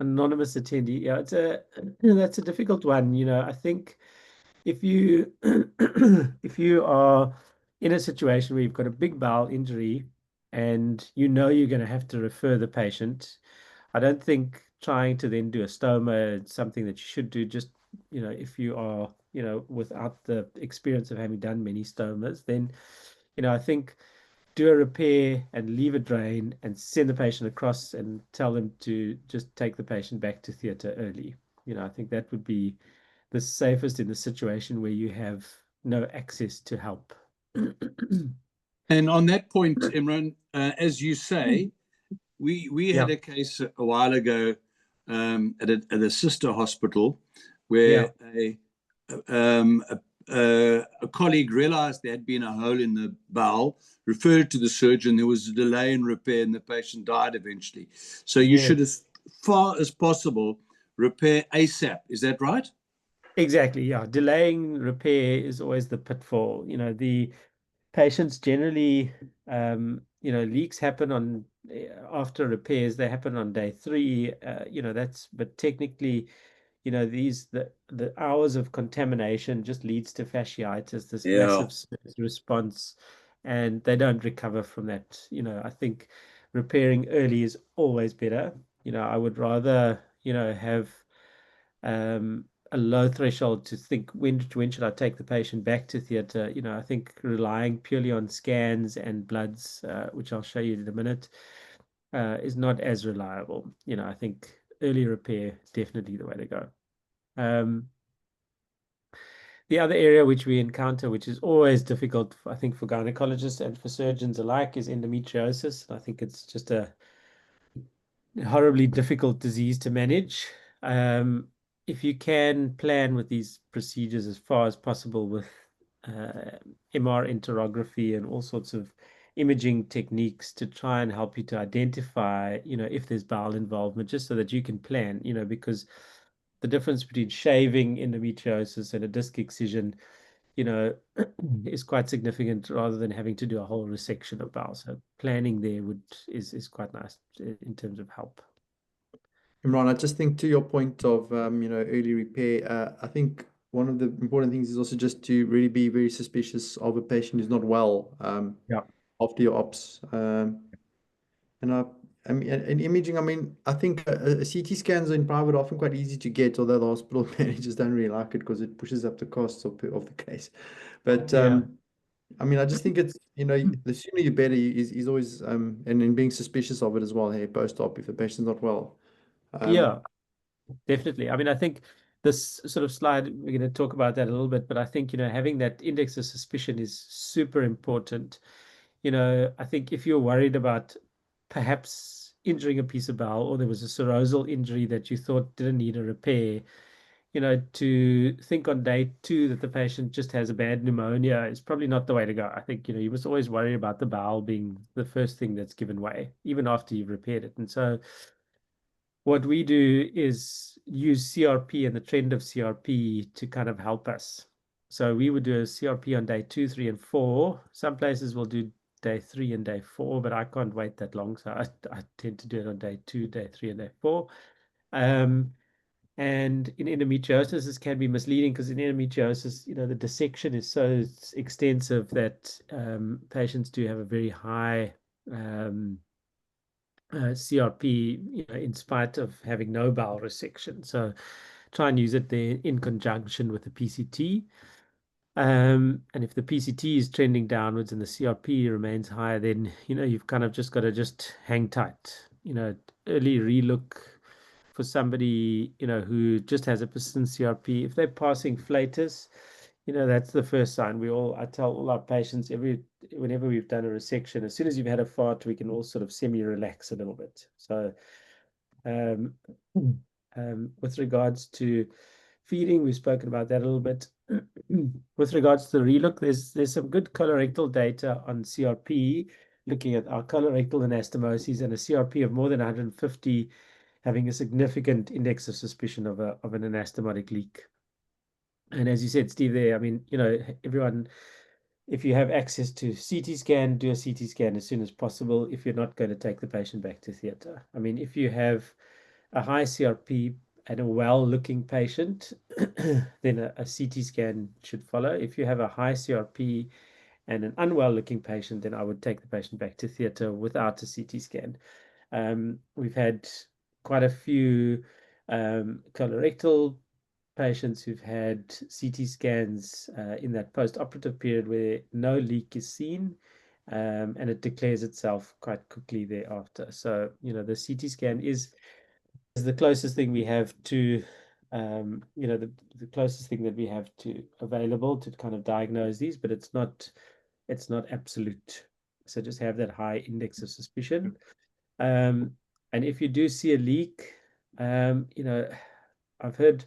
anonymous attendee. Yeah, that's a difficult one. I think if you if you are in a situation where you've got a big bowel injury and you're going to have to refer the patient, I don't think trying to then do a stoma is something that you should do. Just, if you are, without the experience of having done many stomas, then, I think do a repair and leave a drain and send the patient across and tell them to just take the patient back to theatre early. I think that would be the safest in the situation where you have no access to help. And on that point, Imran, as you say, we had Yeah. a case a while ago at a sister hospital Yeah. where a colleague realized there had been a hole in the bowel, referred to the surgeon. There was a delay in repair, and the patient died eventually. So you should, as far as possible, repair ASAP. Is that right? Exactly. Yeah. Delaying repair is always the pitfall. The patients generally, leaks happen on after repairs. They happen on day 3. But technically, the hours of contamination just leads to fasciitis, this massive response, and they don't recover from that. I think repairing early is always better. I would rather, have a low threshold to think when should I take the patient back to theatre. I think relying purely on scans and bloods, which I'll show you in a minute, is not as reliable. I think early repair definitely the way to go. The other area which we encounter, which is always difficult, I think, for gynecologists and for surgeons alike, is endometriosis. I think it's just a horribly difficult disease to manage. If you can plan with these procedures as far as possible with MR enterography and all sorts of imaging techniques to try and help you to identify, if there's bowel involvement, just so that you can plan, because the difference between shaving endometriosis and a disc excision, is quite significant rather than having to do a whole resection of bowel. So planning there is quite nice in terms of help. Imran, I just think to your point of early repair, I think one of the important things is also just to really be very suspicious of a patient who's not well Yeah. after your ops. I mean, and imaging, I think CT scans in private are often quite easy to get, although the hospital managers don't really like it because it pushes up the costs of the case. But Yeah. I just think it's, the sooner you better is always, and in being suspicious of it as well, hey, post-op if the patient's not well. Yeah, definitely. I think this sort of slide, we're going to talk about that a little bit, but I think, having that index of suspicion is super important. I think if you're worried about perhaps injuring a piece of bowel, or there was a serosal injury that you thought didn't need a repair, to think on day 2 that the patient just has a bad pneumonia is probably not the way to go. I think, you must always worry about the bowel being the first thing that's given way, even after you've repaired it. And so what we do is use CRP and the trend of CRP to kind of help us. So we would do a CRP on day 2, 3, and 4. Some places will do day 3 and day 4, but I can't wait that long. So I tend to do it on day 2, day 3, and day 4. And in endometriosis, this can be misleading because in endometriosis, the dissection is so extensive that patients do have a very high CRP, in spite of having no bowel resection. So try and use it there in conjunction with the PCT. And if the PCT is trending downwards and the CRP remains higher, then, you've kind of just got to just hang tight. Early relook for somebody, who just has a persistent CRP. If they're passing flatus, that's the first sign. I tell all our patients whenever we've done a resection, as soon as you've had a fart, we can all sort of semi-relax a little bit. So, with regards to feeding, we've spoken about that a little bit. With regards to the relook, there's some good colorectal data on CRP. looking at our colorectal anastomoses and a CRP of more than 150 having a significant index of suspicion of an anastomotic leak. And as you said, Steve, there, I mean, everyone, if you have access to CT scan, do a CT scan as soon as possible if you're not going to take the patient back to theatre. I mean, if you have a high CRP and a well-looking patient, then a CT scan should follow. If you have a high CRP and an unwell-looking patient, then I would take the patient back to theatre without a CT scan. We've had quite a few colorectal patients who've had CT scans in that post-operative period where no leak is seen, and it declares itself quite quickly thereafter. So, the CT scan is the closest thing we have to, the closest thing that we have to available to kind of diagnose these, but it's not absolute. So just have that high index of suspicion. And if you do see a leak, I've heard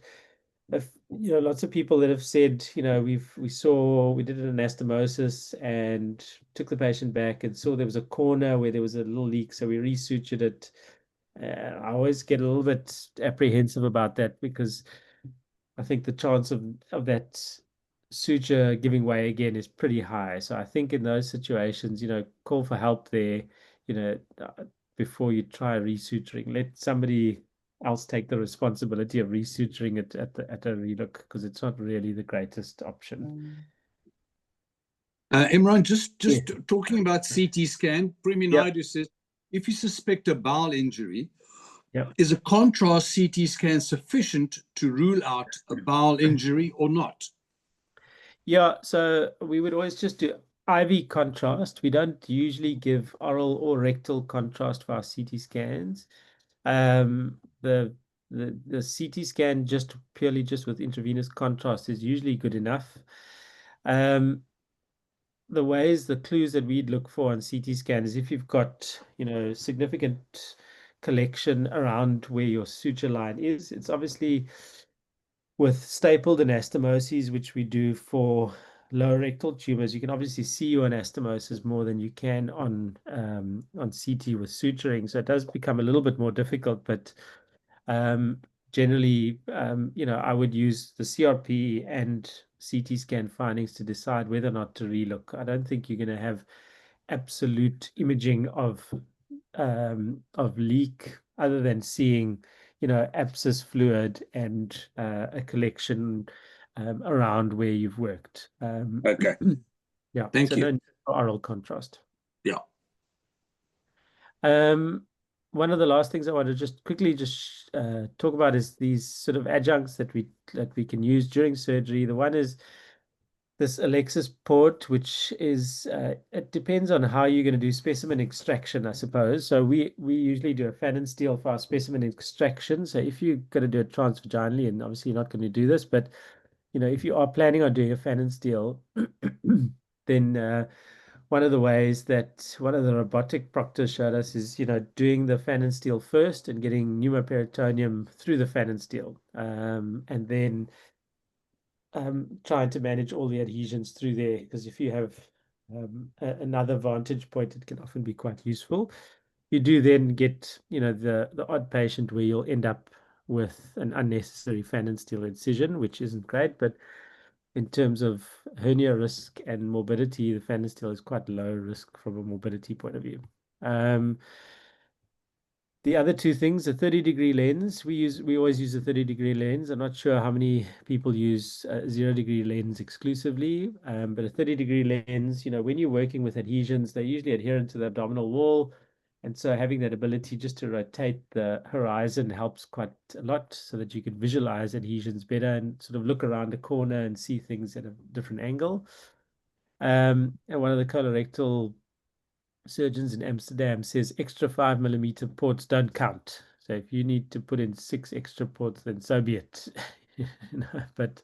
lots of people that have said, we did an anastomosis and took the patient back and saw there was a corner where there was a little leak, so we resutured it. I always get a little bit apprehensive about that because I think the chance of that suture giving way again is pretty high. So I think in those situations, call for help there, before you try resuturing. Let somebody else take the responsibility of resuturing it at a relook, because it's not really the greatest option. Imraan, just talking about CT scan, Premi Naidu says, if you suspect a bowel injury, is a contrast CT scan sufficient to rule out a bowel injury or not? Yeah, so we would always just do IV contrast. We don't usually give oral or rectal contrast for our CT scans. The CT scan purely with intravenous contrast is usually good enough. The clues that we'd look for on CT scan is if you've got, significant collection around where your suture line is. It's obviously with stapled anastomoses, which we do for lower rectal tumors, you can obviously see your anastomosis more than you can on CT with suturing. So it does become a little bit more difficult, but generally, I would use the CRP and CT scan findings to decide whether or not to relook. I don't think you're going to have absolute imaging of leak other than seeing, abscess fluid and a collection around where you've worked. Okay. Yeah. Thank you. No need for oral contrast. Yeah. One of the last things I want to just quickly talk about is these sort of adjuncts that we can use during surgery. The one is this Alexis port, which is it depends on how you're going to do specimen extraction, I suppose. So we usually do a fan and steel for our specimen extraction. So if you're going to do it transvaginally, and obviously you're not going to do this, but if you are planning on doing a fan and steel, then one of the ways that one of the robotic proctors showed us is, doing the fan and steel first and getting pneumoperitoneum through the fan and steel, and then trying to manage all the adhesions through there, because if you have another vantage point, it can often be quite useful. You do then get, the odd patient where you'll end up with an unnecessary fan and steel incision, which isn't great, but in terms of hernia risk and morbidity, the fan and steel is quite low risk from a morbidity point of view. The other two things, a 30-degree lens. We always use a 30-degree lens. I'm not sure how many people use a 0-degree lens exclusively, but a 30-degree lens, when you're working with adhesions, they're usually adherent to the abdominal wall. And so having that ability just to rotate the horizon helps quite a lot, so that you can visualize adhesions better and sort of look around the corner and see things at a different angle. And one of the colorectal surgeons in Amsterdam says extra 5mm ports don't count. So if you need to put in 6 extra ports, then so be it. But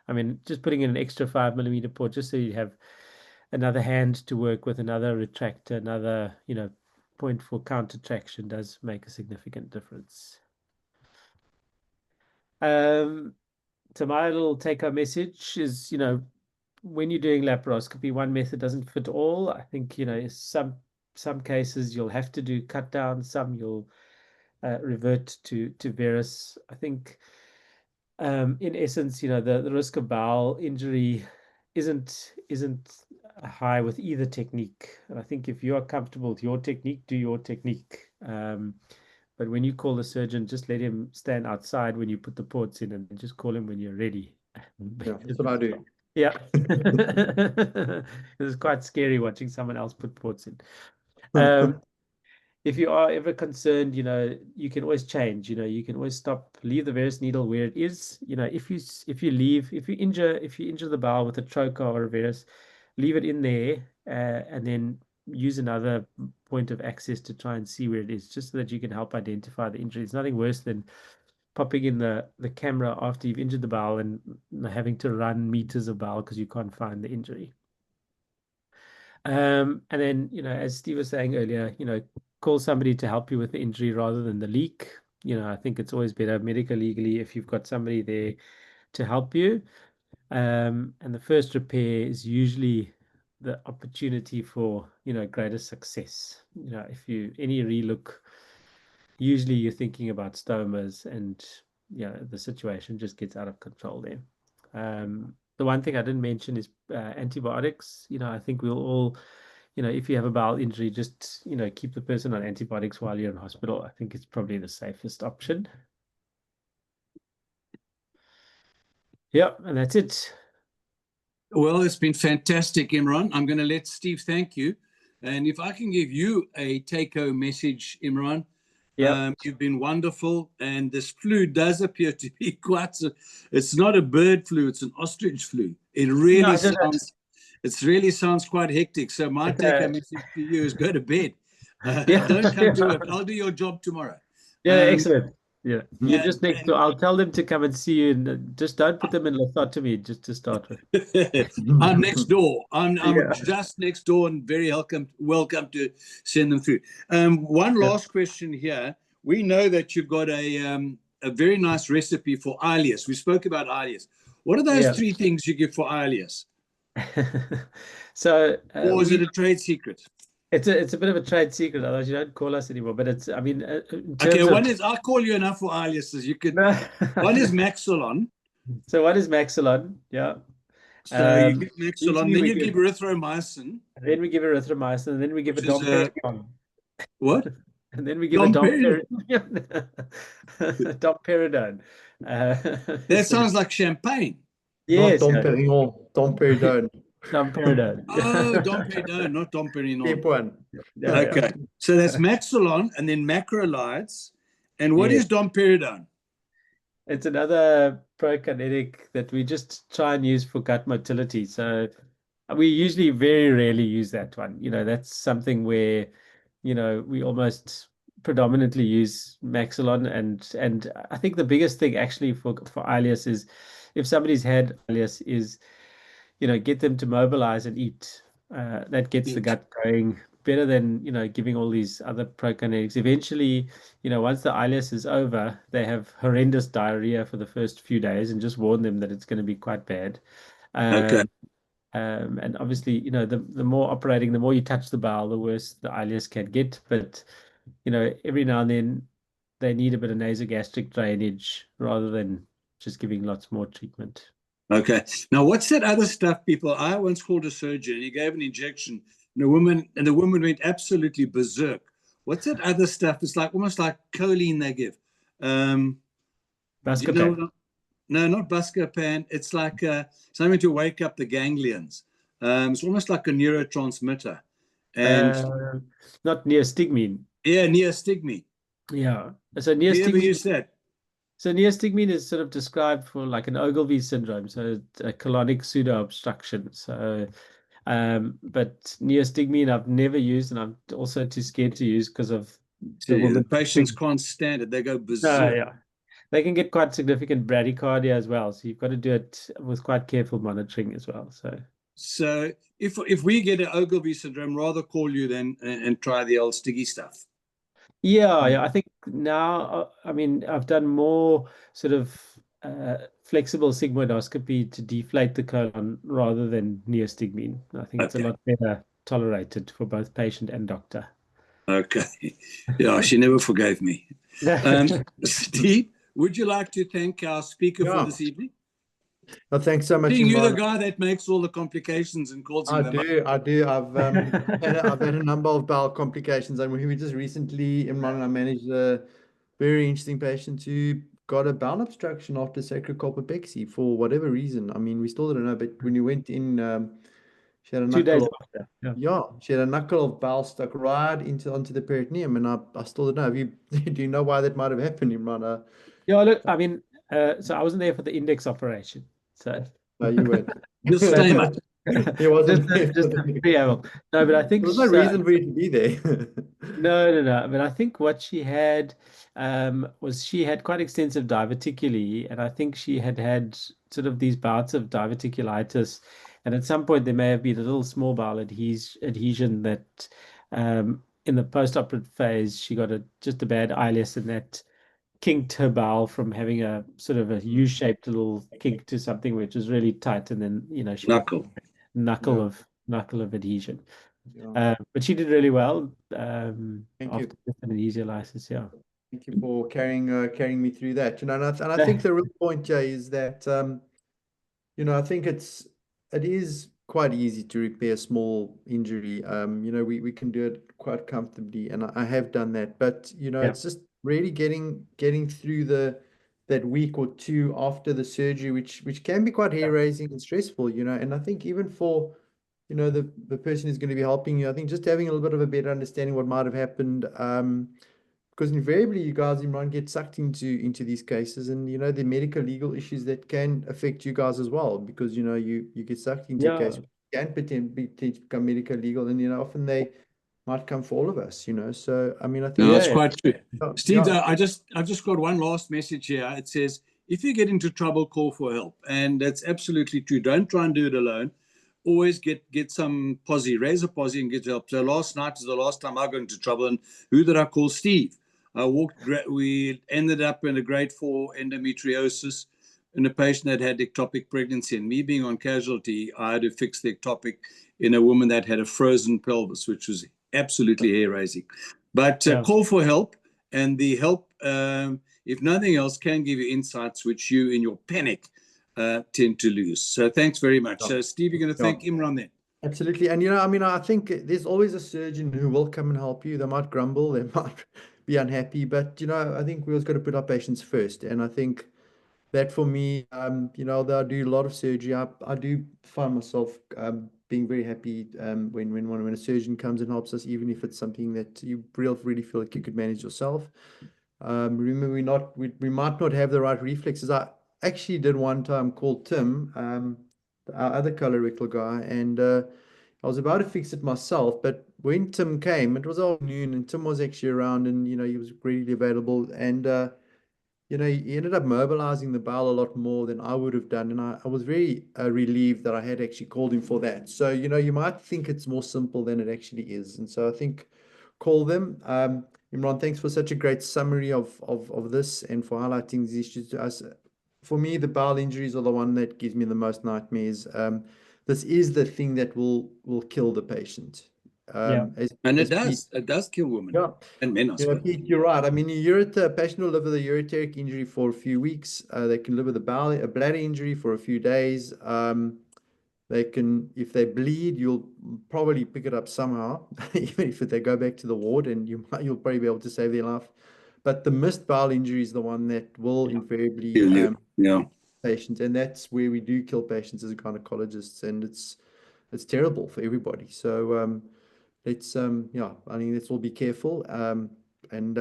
I mean, just putting in an extra 5mm port, just so you have another hand to work with, another retractor, another, point for counter traction, does make a significant difference. So my little take-home message is, when you're doing laparoscopy, one method doesn't fit all. I think, some some cases you'll have to do cut down, some you'll revert to varus. I think in essence, the risk of bowel injury isn't high with either technique. And I think if you are comfortable with your technique, do your technique. But when you call the surgeon, just let him stand outside when you put the ports in, and just call him when you're ready. Yeah, that's what I do. Yeah. It's quite scary watching someone else put ports in. If you are ever concerned, you can always change. You can always leave the varus needle where it is. If you injure the bowel with a trocar or a varus, leave it in there, and then use another point of access to try and see where it is, just so that you can help identify the injury. It's nothing worse than popping in the camera after you've injured the bowel and having to run meters of bowel because you can't find the injury. And then, as Steve was saying earlier, call somebody to help you with the injury rather than the leak. I think it's always better medical legally if you've got somebody there to help you. And the first repair is usually the opportunity for, greater success. If any relook, usually you're thinking about stomas, and the situation just gets out of control there. The one thing I didn't mention is antibiotics. I think we'll all, if you have a bowel injury, just, keep the person on antibiotics while you're in hospital. I think it's probably the safest option. Yeah, and that's it. Well, it's been fantastic, Imraan. I'm going to let Steve thank you. And if I can give you a take-home message, Imraan, Yeah. you've been wonderful. And this flu does appear to be it's not a bird flu, it's an ostrich flu. It really sounds quite hectic. So my take-home message to you is go to bed. Don't come to work. I'll do your job tomorrow. Yeah, excellent. Yeah, you're just next door. I'll tell them to come and see you, and just don't put them in lithotomy, just to start with. I'm next door. I'm just next door, and very welcome to send them through. One last question here. We know that you've got a very nice recipe for ileus. We spoke about ileus. What are those 3 things you give for ileus? So, or is it a trade secret? It's a bit of a trade secret, otherwise you don't call us anymore. But it's, I mean, in terms okay, of... one is, I'll call you enough for ileus. You could. One is Maxilon. So one is Maxilon, yeah. So you give Maxilon, then you give erythromycin. Then we give erythromycin, and then we give a domperidone. What? And then we give a domperidone. Domperidone. That sounds like champagne. Yes. Not domperidone. Domperidone. Domperidone. Oh, domperidone, not domperidone. Keep one. Yeah, okay. So that's Maxilon, and then macrolides. And what is domperidone? It's another prokinetic that we just try and use for gut motility. So we usually very rarely use that one. That's something where, we almost predominantly use Maxilon. And I think the biggest thing actually for ileus is, if somebody's had ileus, is, get them to mobilize and eat. That gets the gut going better than, giving all these other prokinetics. Eventually, once the ileus is over, they have horrendous diarrhea for the first few days, and just warn them that it's going to be quite bad. And obviously, the more operating, the more you touch the bowel, the worse the ileus can get. But, every now and then they need a bit of nasogastric drainage rather than just giving lots more treatment. Okay. Now, what's that other stuff, people? I once called a surgeon. He gave an injection, and the woman went absolutely berserk. What's that other stuff? It's almost like choline they give. Buscopan. No, not Buscopan. It's like something to wake up the ganglions. It's almost like a neurotransmitter. And not neostigmine. Yeah, neostigmine. Yeah. So neostigmine. Do you ever use that? So neostigmine is sort of described for like an Ogilvy syndrome, so a colonic pseudo-obstruction. So, but neostigmine I've never used, and I'm also too scared to use because of the patients can't stand it. They go berserk. Yeah. They can get quite significant bradycardia as well. So you've got to do it with quite careful monitoring as well. So if we get an Ogilvy syndrome, rather call you then and try the old sticky stuff. Yeah, I think now, I mean, I've done more sort of flexible sigmoidoscopy to deflate the colon rather than neostigmine. I think it's a lot better tolerated for both patient and doctor. Okay. Yeah, she never forgave me. Steve, would you like to thank our speaker for Yeah. this evening? Well, thanks so much, Being you the Imraan. guy that makes all the complications and calls him them up. I do. I've had a number of bowel complications. I mean, we just recently, Imraan and I managed a very interesting patient who got a bowel obstruction after sacrocolpopexy for whatever reason. I mean, we still don't know, but when you went in, she had a 2 days knuckle of, after. yeah, she had a knuckle of bowel stuck right onto the peritoneum, and I still don't know. Do you know why that might have happened, Imraan? Yeah, look, I mean, so I wasn't there for the index operation. So No, you weren't. Disclaimer. He wasn't just there a, just for a the. preamble. No, but I think There was no reason for you to be there. no. But I think what she had was she had quite extensive diverticulitis, and I think she had sort of these bouts of diverticulitis, and at some point there may have been a little small bowel adhesion that in the post-operative phase she got just a bad ILS, and that kinked her bowel from having a sort of a U-shaped little kink to something which was really tight, and then she Knuckle. knuckle Yeah. of adhesion. Yeah. But she did really well Thank after you. anesthesiolisis. Yeah. Thank you for carrying me through that. And I think the real point, Jay, is that I think it is quite easy to repair a small injury. We can do it quite comfortably, and I have done that. But it's just really getting through that week or two after the surgery, which can be quite hair raising and stressful. And I think even for the person who's going to be helping you, I think just having a little bit of a better understanding what might have happened. Because invariably you guys, Imraan, get sucked into these cases, and the medical legal issues that can affect you guys as well, because you get sucked into a case which can potentially become medical legal, and often they might come for all of us. So I mean, I think No, that's quite true. Steve, yeah. I've just got one last message here. It says, if you get into trouble, call for help. And that's absolutely true. Don't try and do it alone. Always get some posse, raise a posse and get help. So last night is the last time I got into trouble. And who did I call? Steve. We ended up in a grade 4 endometriosis in a patient that had ectopic pregnancy. And me being on casualty, I had to fix the ectopic in a woman that had a frozen pelvis, which was absolutely hair-raising. But call for help, and the help, if nothing else, can give you insights which you, in your panic, tend to lose. So thanks very much. So, Steve, you're going to thank Imraan then. Absolutely. And, I mean, I think there's always a surgeon who will come and help you. They might grumble, they might be unhappy, but, I think we always got to put our patients first. And I think that for me, I do a lot of surgery. I do find myself being very happy when a surgeon comes and helps us, even if it's something that you really feel like you could manage yourself. Remember, we might not have the right reflexes. I actually did one time call Tim, our other colorectal guy, and I was about to fix it myself, but when Tim came, it was afternoon, and Tim was actually around, and he was readily available, and he ended up mobilizing the bowel a lot more than I would have done, and I was very relieved that I had actually called him for that. So you might think it's more simple than it actually is, and so I think call them. Imraan, thanks for such a great summary of this and for highlighting these issues to us. For me, the bowel injuries are the one that gives me the most nightmares. This is the thing that will kill the patient. And it does kill women and men, I suppose. Pete, you're right. I mean, a patient will live with a ureteric injury for a few weeks. They can live with a bladder injury for a few days. They can, if they bleed, you'll probably pick it up somehow, even if they go back to the ward, and you'll probably be able to save their life. But the missed bowel injury is the one that will invariably patients, and that's where we do kill patients as gynecologists, and it's terrible for everybody. So let's I mean, let's all be careful. And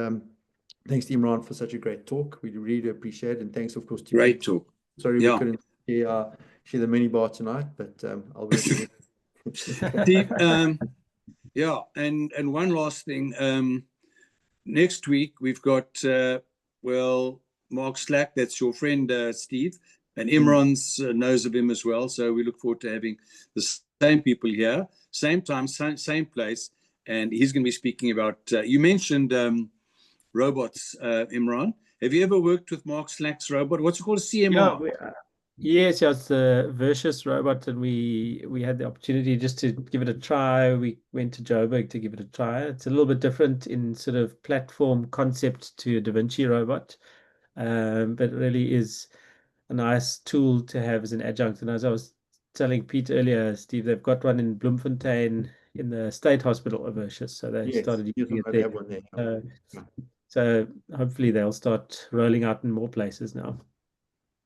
thanks to Imraan for such a great talk. We really appreciate it, and thanks, of course, to great talk. Sorry we couldn't share the mini bar tonight, but I'll be able to. Steve, and one last thing. Next week we've got Mark Slack, that's your friend Steve, and Imraan's knows of him as well. So we look forward to having the same people here, same time, same place, and he's going to be speaking about. You mentioned robots, Imraan. Have you ever worked with Mark Slack's robot? What's it called? A CMR. Yes, yeah, it's the Versus robot, and we had the opportunity just to give it a try. We went to Joburg to give it a try. It's a little bit different in sort of platform concept to a Da Vinci robot, but it really is a nice tool to have as an adjunct. And as I was telling Pete earlier, Steve, they've got one in Bloemfontein in the State Hospital of Versus, so they Yes, started yes, using it I there. have one there. Yeah. So hopefully they'll start rolling out in more places now.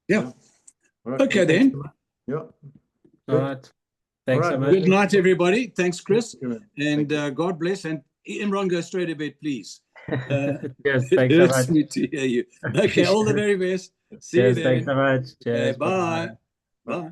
Yeah. All right. Okay, Well, thanks then. so much. Yeah. All Good. right. Thanks so All right, much. Good night, everybody. Thanks, Chris. Thank you. And Thank you. God bless. And Imran, go straight to bed, please. Cheers. It Thanks so hurts much. me to hear you. Okay, all the very best. See you Cheers. Thanks then. so much. Okay, Cheers. bye. Bye-bye. Bye.